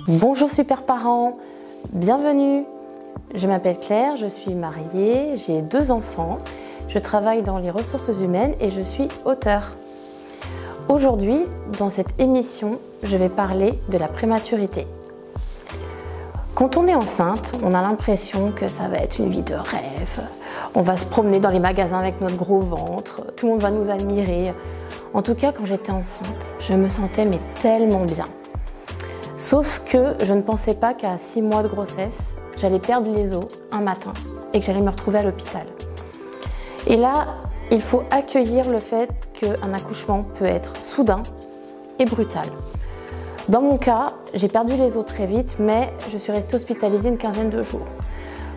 Bonjour super parents, bienvenue. Je m'appelle Claire, je suis mariée, j'ai 2 enfants, je travaille dans les ressources humaines et je suis auteure. Aujourd'hui, dans cette émission, je vais parler de la prématurité. Quand on est enceinte, on a l'impression que ça va être une vie de rêve. On va se promener dans les magasins avec notre gros ventre, tout le monde va nous admirer. En tout cas, quand j'étais enceinte, je me sentais mais tellement bien. Sauf que je ne pensais pas qu'à 6 mois de grossesse, j'allais perdre les os un matin et que j'allais me retrouver à l'hôpital. Et là, il faut accueillir le fait qu'un accouchement peut être soudain et brutal. Dans mon cas, j'ai perdu les os très vite, mais je suis restée hospitalisée une quinzaine de jours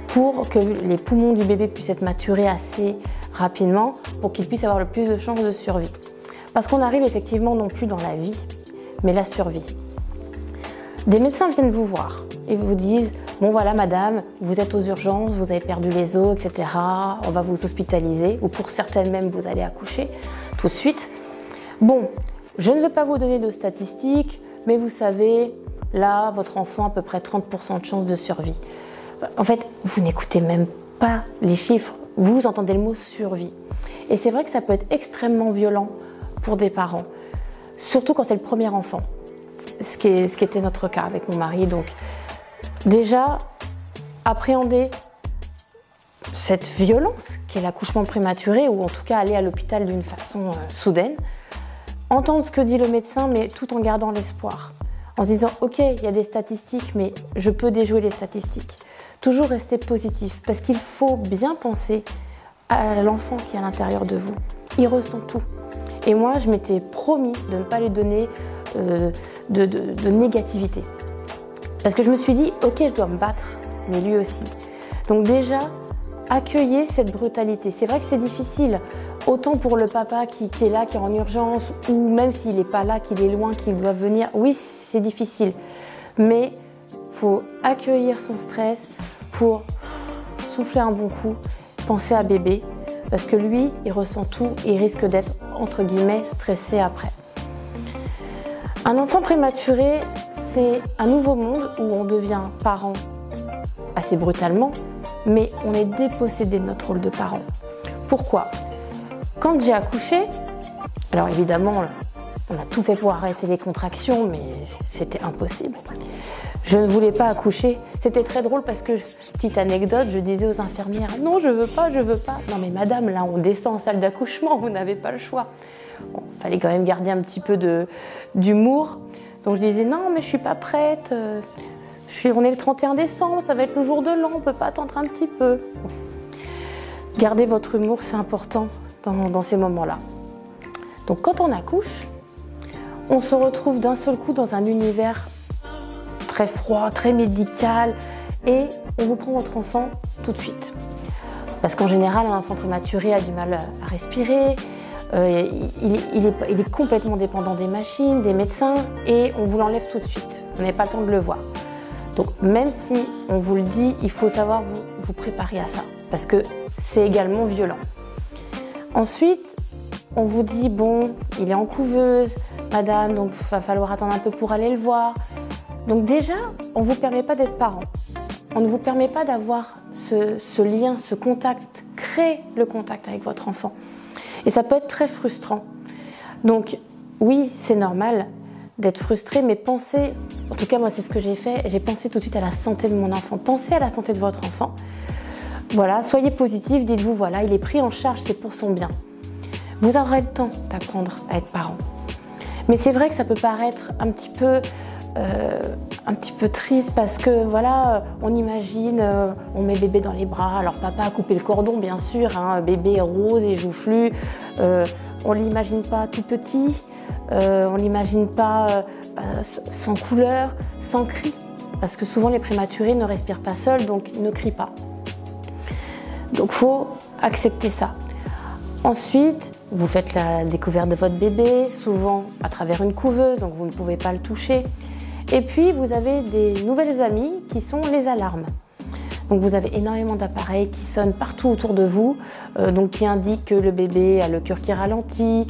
pour que les poumons du bébé puissent être maturés assez rapidement pour qu'il puisse avoir le plus de chances de survie. Parce qu'on arrive effectivement non plus dans la vie, mais la survie. Des médecins viennent vous voir et vous disent « Bon voilà madame, vous êtes aux urgences, vous avez perdu les os, etc. On va vous hospitaliser. » Ou pour certaines même, vous allez accoucher tout de suite. Bon, je ne veux pas vous donner de statistiques, mais vous savez, là, votre enfant a à peu près 30% de chances de survie. En fait, vous n'écoutez même pas les chiffres, vous entendez le mot « survie ». Et c'est vrai que ça peut être extrêmement violent pour des parents, surtout quand c'est le premier enfant. Ce qui était notre cas avec mon mari. Donc déjà, appréhender cette violence qu'est l'accouchement prématuré, ou en tout cas aller à l'hôpital d'une façon soudaine, entendre ce que dit le médecin, mais tout en gardant l'espoir, en se disant ok, il y a des statistiques, mais je peux déjouer les statistiques. Toujours rester positif, parce qu'il faut bien penser à l'enfant qui est à l'intérieur de vous. Il ressent tout. Et moi, je m'étais promis de ne pas lui donner de négativité. Parce que je me suis dit, ok, je dois me battre, mais lui aussi. Donc déjà, accueillez cette brutalité. C'est vrai que c'est difficile, autant pour le papa qui est là, qui est en urgence, ou même s'il n'est pas là, qu'il est loin, qu'il doit venir. Oui, c'est difficile, mais il faut accueillir son stress pour souffler un bon coup, penser à bébé, parce que lui, il ressent tout et il risque d'être, entre guillemets, stressé après. Un enfant prématuré, c'est un nouveau monde où on devient parent assez brutalement, mais on est dépossédé de notre rôle de parent. Pourquoi ? Quand j'ai accouché, alors évidemment, on a tout fait pour arrêter les contractions, mais c'était impossible. Je ne voulais pas accoucher. C'était très drôle parce que, petite anecdote, je disais aux infirmières « Non, je veux pas, je veux pas. » Non mais madame, là on descend en salle d'accouchement, vous n'avez pas le choix. Bon, fallait quand même garder un petit peu d'humour. Donc je disais non mais je suis pas prête, on est le 31 décembre, ça va être le jour de l'an, on peut pas attendre un petit peu. Bon. Gardez votre humour, c'est important dans ces moments-là. Donc quand on accouche, on se retrouve d'un seul coup dans un univers très froid, très médical, et on vous prend votre enfant tout de suite. Parce qu'en général, un enfant prématuré a du mal à respirer, il est complètement dépendant des machines, des médecins, et on vous l'enlève tout de suite. On n'a pas le temps de le voir. Donc même si on vous le dit, il faut savoir vous préparer à ça, parce que c'est également violent. Ensuite, on vous dit, bon, il est en couveuse, madame, donc il va falloir attendre un peu pour aller le voir. Donc déjà, on ne vous permet pas d'être parent. On ne vous permet pas d'avoir ce lien, ce contact, créer le contact avec votre enfant. Et ça peut être très frustrant. Donc oui, c'est normal d'être frustré, mais pensez, en tout cas moi c'est ce que j'ai fait, j'ai pensé tout de suite à la santé de mon enfant. Pensez à la santé de votre enfant. Voilà, soyez positif, dites-vous voilà, il est pris en charge, c'est pour son bien. Vous aurez le temps d'apprendre à être parent. Mais c'est vrai que ça peut paraître un petit peu triste parce que voilà, on imagine, on met bébé dans les bras, alors papa a coupé le cordon bien sûr, hein, bébé est rose et joufflu, on l'imagine pas tout petit, on l'imagine pas sans couleur, sans cri, parce que souvent les prématurés ne respirent pas seuls, donc ils ne crient pas. Donc faut accepter ça. Ensuite, vous faites la découverte de votre bébé, souvent à travers une couveuse, donc vous ne pouvez pas le toucher. Et puis, vous avez des nouvelles amies qui sont les alarmes. Donc, vous avez énormément d'appareils qui sonnent partout autour de vous, donc qui indiquent que le bébé a le cœur qui ralentit.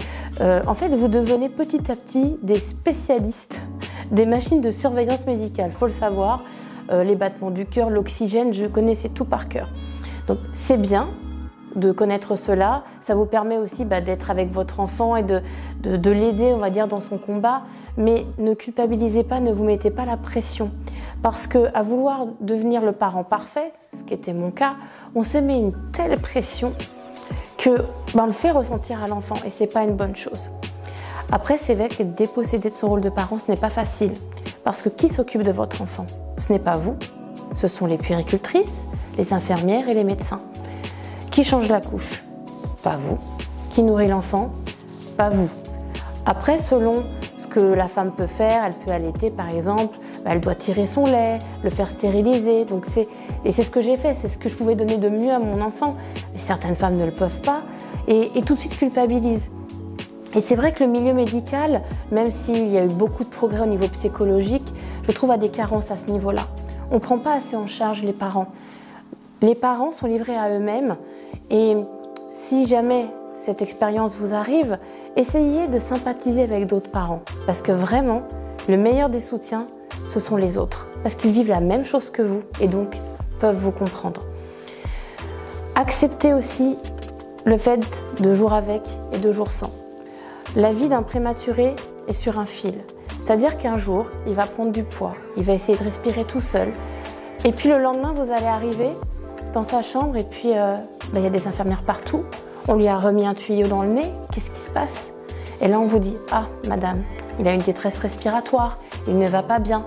En fait, vous devenez petit à petit des spécialistes des machines de surveillance médicale, il faut le savoir. Les battements du cœur, l'oxygène, je connaissais tout par cœur. Donc c'est bien de connaître cela, ça vous permet aussi d'être avec votre enfant et de l'aider, on va dire, dans son combat, mais ne culpabilisez pas, ne vous mettez pas la pression, parce qu'à vouloir devenir le parent parfait, ce qui était mon cas, on se met une telle pression que on le fait ressentir à l'enfant et c'est pas une bonne chose. Après, c'est vrai que déposséder de son rôle de parent, ce n'est pas facile, parce que qui s'occupe de votre enfant? Ce n'est pas vous, ce sont les puéricultrices, les infirmières et les médecins. Qui change la couche? Pas vous. Qui nourrit l'enfant? Pas vous. Après, selon ce que la femme peut faire, elle peut allaiter par exemple, elle doit tirer son lait, le faire stériliser. Donc c'est ce que j'ai fait, c'est ce que je pouvais donner de mieux à mon enfant. Mais certaines femmes ne le peuvent pas et tout de suite culpabilisent. Et c'est vrai que le milieu médical, même s'il y a eu beaucoup de progrès au niveau psychologique, je trouve a des carences à ce niveau-là. On ne prend pas assez en charge les parents. Les parents sont livrés à eux-mêmes et si jamais cette expérience vous arrive, essayez de sympathiser avec d'autres parents parce que vraiment, le meilleur des soutiens, ce sont les autres parce qu'ils vivent la même chose que vous et donc peuvent vous comprendre. Acceptez aussi le fait de jour avec et de jour sans. La vie d'un prématuré est sur un fil, c'est-à-dire qu'un jour, il va prendre du poids, il va essayer de respirer tout seul et puis le lendemain, vous allez arriver dans sa chambre et puis il y a des infirmières partout. On lui a remis un tuyau dans le nez. Qu'est-ce qui se passe? Et là, on vous dit « Ah, madame, il a une détresse respiratoire, il ne va pas bien.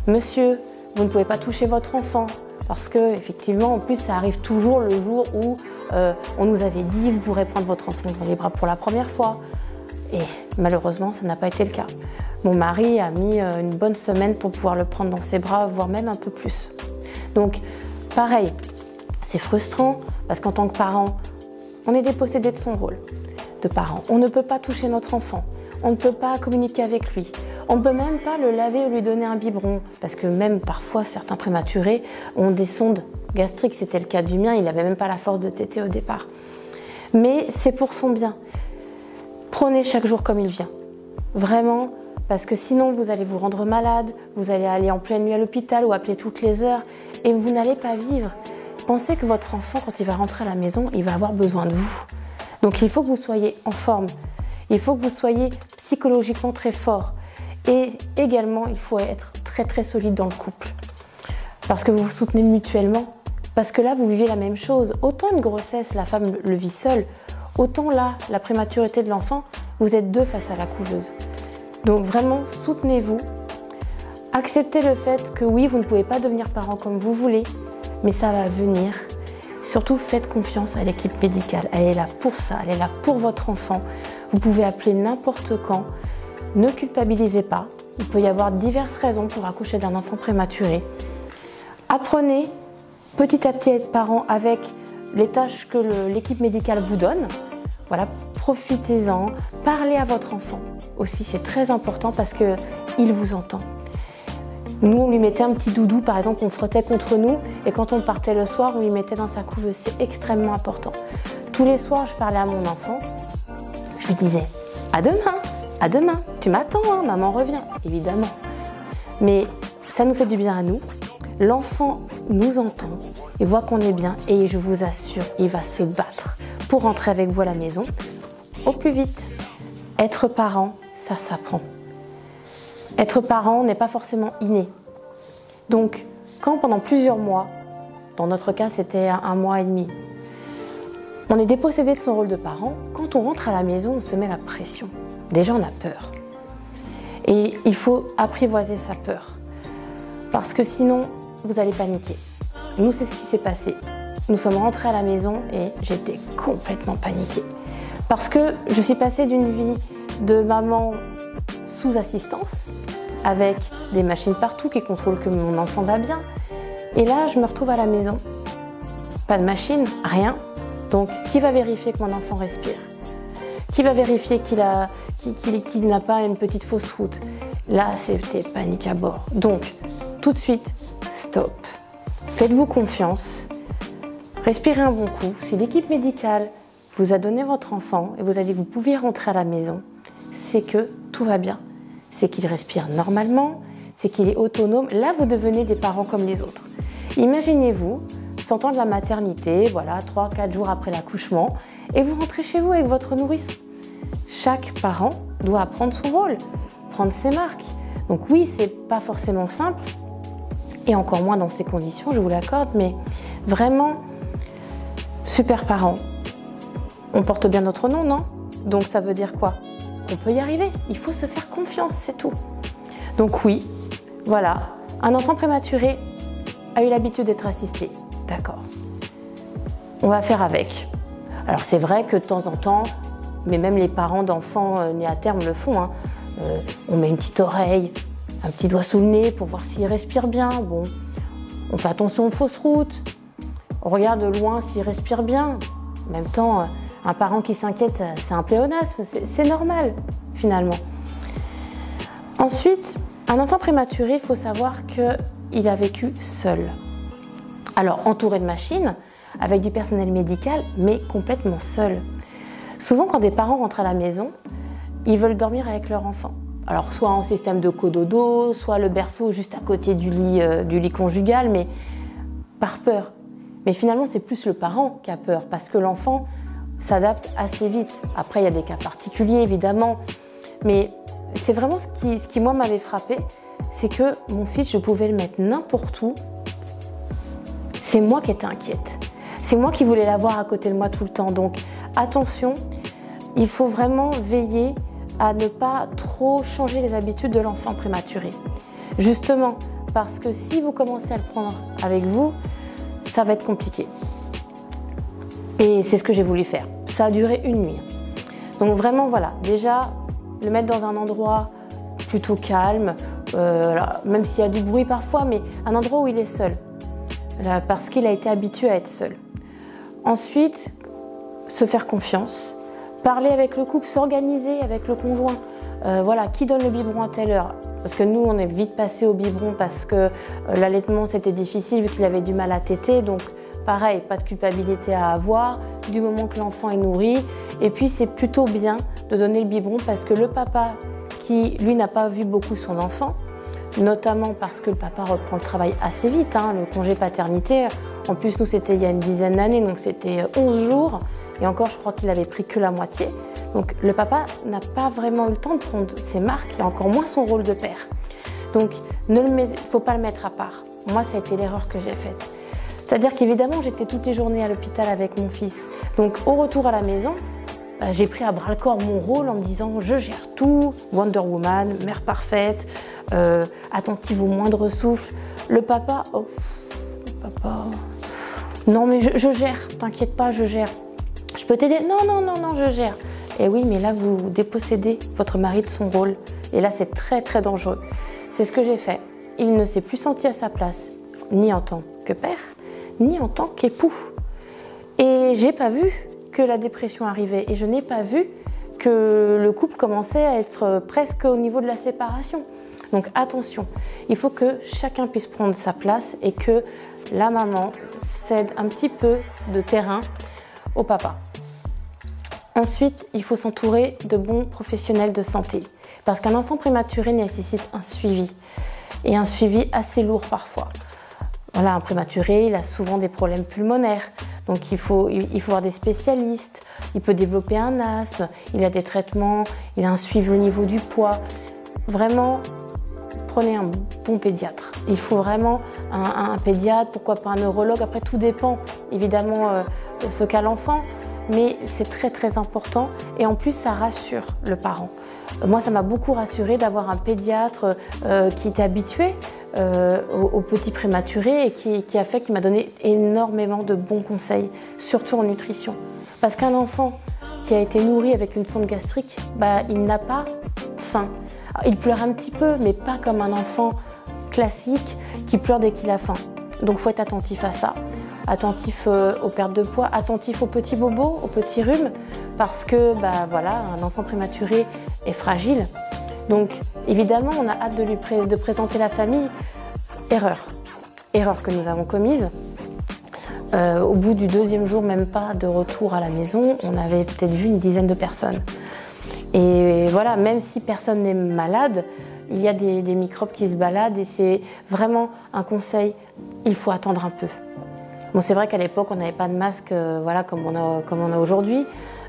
Monsieur, vous ne pouvez pas toucher votre enfant. » Parce que effectivement, en plus, ça arrive toujours le jour où on nous avait dit « Vous pourrez prendre votre enfant dans les bras pour la première fois. » Et malheureusement, ça n'a pas été le cas. Mon mari a mis une bonne semaine pour pouvoir le prendre dans ses bras, voire même un peu plus. Donc, pareil. C'est frustrant parce qu'en tant que parent, on est dépossédé de son rôle de parent. On ne peut pas toucher notre enfant, on ne peut pas communiquer avec lui, on ne peut même pas le laver ou lui donner un biberon parce que même parfois certains prématurés ont des sondes gastriques, c'était le cas du mien, il n'avait même pas la force de téter au départ. Mais c'est pour son bien. Prenez chaque jour comme il vient, vraiment, parce que sinon vous allez vous rendre malade, vous allez aller en pleine nuit à l'hôpital ou appeler toutes les heures et vous n'allez pas vivre. Pensez que votre enfant, quand il va rentrer à la maison, il va avoir besoin de vous. Donc il faut que vous soyez en forme. Il faut que vous soyez psychologiquement très fort. Et également, il faut être très très solide dans le couple. Parce que vous vous soutenez mutuellement. Parce que là, vous vivez la même chose. Autant une grossesse, la femme le vit seule. Autant là, la prématurité de l'enfant, vous êtes deux face à la couveuse. Donc vraiment, soutenez-vous. Acceptez le fait que oui, vous ne pouvez pas devenir parent comme vous voulez. Mais ça va venir. Surtout, faites confiance à l'équipe médicale. Elle est là pour ça, elle est là pour votre enfant. Vous pouvez appeler n'importe quand. Ne culpabilisez pas. Il peut y avoir diverses raisons pour accoucher d'un enfant prématuré. Apprenez petit à petit à être parent avec les tâches que l'équipe médicale vous donne. Voilà, profitez-en. Parlez à votre enfant. Aussi, c'est très important parce qu'il vous entend. Nous, on lui mettait un petit doudou, par exemple, qu'on frottait contre nous. Et quand on partait le soir, on lui mettait dans sa couveuse. C'est extrêmement important. Tous les soirs, je parlais à mon enfant. Je lui disais « À demain, à demain. Tu m'attends, hein, maman revient. » Évidemment. Mais ça nous fait du bien à nous. L'enfant nous entend. Il voit qu'on est bien. Et je vous assure, il va se battre pour rentrer avec vous à la maison au plus vite. Être parent, ça s'apprend. Être parent n'est pas forcément inné. Donc, quand pendant plusieurs mois, dans notre cas c'était 1 mois et demi, on est dépossédé de son rôle de parent, quand on rentre à la maison, on se met la pression. Déjà, on a peur. Et il faut apprivoiser sa peur. Parce que sinon, vous allez paniquer. Nous, c'est ce qui s'est passé. Nous sommes rentrés à la maison et j'étais complètement paniquée. Parce que je suis passée d'une vie de maman sous assistance, avec des machines partout qui contrôlent que mon enfant va bien. Et là, je me retrouve à la maison. Pas de machine, rien. Donc, qui va vérifier que mon enfant respire? Qui va vérifier qu'il n'a pas une petite fausse route? Là, c'était panique à bord. Donc, tout de suite, stop. Faites-vous confiance. Respirez un bon coup. Si l'équipe médicale vous a donné votre enfant et vous a dit que vous pouviez rentrer à la maison, c'est que tout va bien. c'est qu'il respire normalement, c'est qu'il est autonome. Là, vous devenez des parents comme les autres. Imaginez-vous sortant de la maternité, voilà, 3-4 jours après l'accouchement, et vous rentrez chez vous avec votre nourrisson. Chaque parent doit apprendre son rôle, prendre ses marques. Donc oui, c'est pas forcément simple, et encore moins dans ces conditions, je vous l'accorde, mais vraiment, super parent. On porte bien notre nom, non? Donc ça veut dire quoi? Qu'on peut y arriver. Il faut se faire confiance, c'est tout. Donc oui, voilà, un enfant prématuré a eu l'habitude d'être assisté. D'accord. On va faire avec. Alors c'est vrai que de temps en temps, mais même les parents d'enfants nés à terme le font, hein. On met une petite oreille, un petit doigt sous le nez pour voir s'il respire bien. Bon, on fait attention aux fausses routes. On regarde de loin s'il respire bien. En même temps, un parent qui s'inquiète, c'est un pléonasme, c'est normal finalement. Ensuite, un enfant prématuré, il faut savoir qu'il a vécu seul. Alors entouré de machines, avec du personnel médical, mais complètement seul. Souvent quand des parents rentrent à la maison, ils veulent dormir avec leur enfant. Alors soit en système de cododo, soit le berceau juste à côté du lit conjugal, mais par peur. Mais finalement, c'est plus le parent qui a peur, parce que l'enfant s'adapte assez vite. Après, il y a des cas particuliers, évidemment. Mais c'est vraiment ce qui moi, m'avait frappé, c'est que mon fils, je pouvais le mettre n'importe où. C'est moi qui étais inquiète. C'est moi qui voulais l'avoir à côté de moi tout le temps. Donc, attention, il faut vraiment veiller à ne pas trop changer les habitudes de l'enfant prématuré. Justement, parce que si vous commencez à le prendre avec vous, ça va être compliqué. Et c'est ce que j'ai voulu faire. Ça a duré une nuit. Donc vraiment, voilà, déjà, le mettre dans un endroit plutôt calme, même s'il y a du bruit parfois, mais un endroit où il est seul, parce qu'il a été habitué à être seul. Ensuite, se faire confiance, parler avec le couple, s'organiser avec le conjoint. Voilà, qui donne le biberon à telle heure? Parce que nous, on est vite passé au biberon parce que l'allaitement, c'était difficile vu qu'il avait du mal à téter. Donc, pareil, pas de culpabilité à avoir du moment que l'enfant est nourri. Et puis, c'est plutôt bien de donner le biberon parce que le papa qui, lui, n'a pas vu beaucoup son enfant, notamment parce que le papa reprend le travail assez vite, hein, le congé paternité. En plus, nous, c'était il y a une dizaine d'années, donc c'était 11 jours. Et encore, je crois qu'il avait pris que la moitié. Donc, le papa n'a pas vraiment eu le temps de prendre ses marques et encore moins son rôle de père. Donc, il ne faut pas le mettre à part. Moi, ça a été l'erreur que j'ai faite. C'est-à-dire qu'évidemment, j'étais toutes les journées à l'hôpital avec mon fils. Donc, au retour à la maison, j'ai pris à bras-le-corps mon rôle en me disant « je gère tout, Wonder Woman, mère parfaite, attentive au moindre souffle ». Le papa, oh, le papa, non mais je gère, t'inquiète pas, je gère. Je peux t'aider? Non, non, non, non, je gère. Et oui, mais là, vous dépossédez votre mari de son rôle. Et là, c'est très, très dangereux. C'est ce que j'ai fait. Il ne s'est plus senti à sa place, ni en tant que père, ni en tant qu'époux. Et j'ai pas vu que la dépression arrivait. Et je n'ai pas vu que le couple commençait à être presque au niveau de la séparation. Donc attention, il faut que chacun puisse prendre sa place et que la maman cède un petit peu de terrain au papa. Ensuite, il faut s'entourer de bons professionnels de santé parce qu'un enfant prématuré nécessite un suivi et un suivi assez lourd parfois. Voilà, un prématuré, il a souvent des problèmes pulmonaires, donc il faut voir des spécialistes, il peut développer un asthme, il a des traitements, il a un suivi au niveau du poids. Vraiment, prenez un bon pédiatre. Il faut vraiment un pédiatre, pourquoi pas un neurologue. Après, tout dépend évidemment de ce qu'a l'enfant, mais c'est très très important et en plus ça rassure le parent. Moi, ça m'a beaucoup rassurée d'avoir un pédiatre qui était habitué aux petits prématurés et qui m'a donné énormément de bons conseils, surtout en nutrition. Parce qu'un enfant qui a été nourri avec une sonde gastrique, il n'a pas faim. Il pleure un petit peu, mais pas comme un enfant classique qui pleure dès qu'il a faim. Donc, il faut être attentif à ça. Attentif aux pertes de poids, attentif aux petits bobos, aux petits rhumes, parce que voilà, un enfant prématuré est fragile. Donc, évidemment, on a hâte de présenter la famille. Erreur que nous avons commise. Au bout du 2e jour, même pas de retour à la maison, on avait peut-être vu une dizaine de personnes. Et voilà, même si personne n'est malade, il y a des microbes qui se baladent et c'est vraiment un conseil, il faut attendre un peu. Bon, c'est vrai qu'à l'époque, on n'avait pas de masque voilà, comme on a aujourd'hui,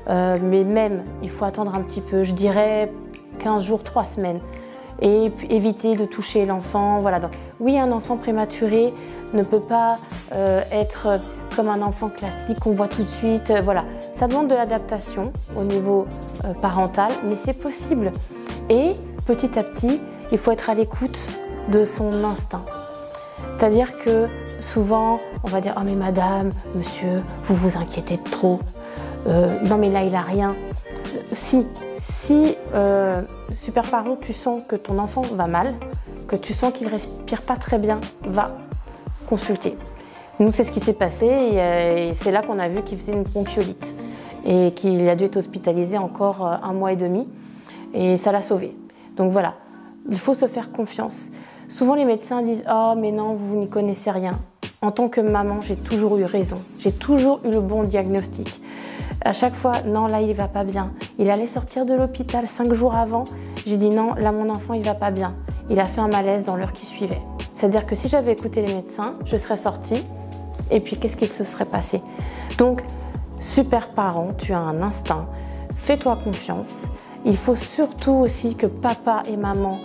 mais même, il faut attendre un petit peu, je dirais 15 jours, 3 semaines. Et puis éviter de toucher l'enfant. Voilà. Donc, oui, un enfant prématuré ne peut pas être comme un enfant classique qu'on voit tout de suite. Voilà. Ça demande de l'adaptation au niveau parental, mais c'est possible. Et petit à petit, il faut être à l'écoute de son instinct. C'est-à-dire que souvent, on va dire « Oh mais madame, monsieur, vous vous inquiétez de trop. Non mais là, il n'a rien. » Si super parent, tu sens que ton enfant va mal, que tu sens qu'il respire pas très bien, va consulter. Nous, c'est ce qui s'est passé et c'est là qu'on a vu qu'il faisait une bronchiolite et qu'il a dû être hospitalisé encore 1 mois et demi et ça l'a sauvé. Donc voilà, il faut se faire confiance. Souvent, les médecins disent « Oh, mais non, vous n'y connaissez rien ». En tant que maman, j'ai toujours eu raison. J'ai toujours eu le bon diagnostic. À chaque fois, non, là, il va pas bien. Il allait sortir de l'hôpital 5 jours avant. J'ai dit non, là, mon enfant, il va pas bien. Il a fait un malaise dans l'heure qui suivait. C'est-à-dire que si j'avais écouté les médecins, je serais sortie. Et puis, qu'est-ce qui se serait passé? Donc, super parent, tu as un instinct. Fais-toi confiance. Il faut surtout aussi que papa et maman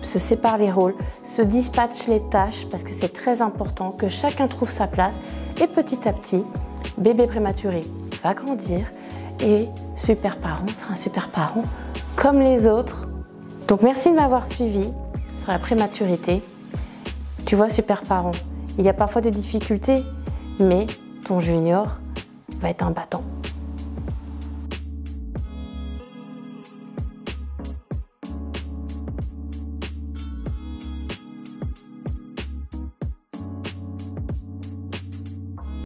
se séparent les rôles, se dispatchent les tâches parce que c'est très important que chacun trouve sa place. Et petit à petit, bébé prématuré va grandir et super parent sera un super parent comme les autres. Donc merci de m'avoir suivi sur la prématurité. Tu vois, super parent, il y a parfois des difficultés, mais ton junior va être un battant.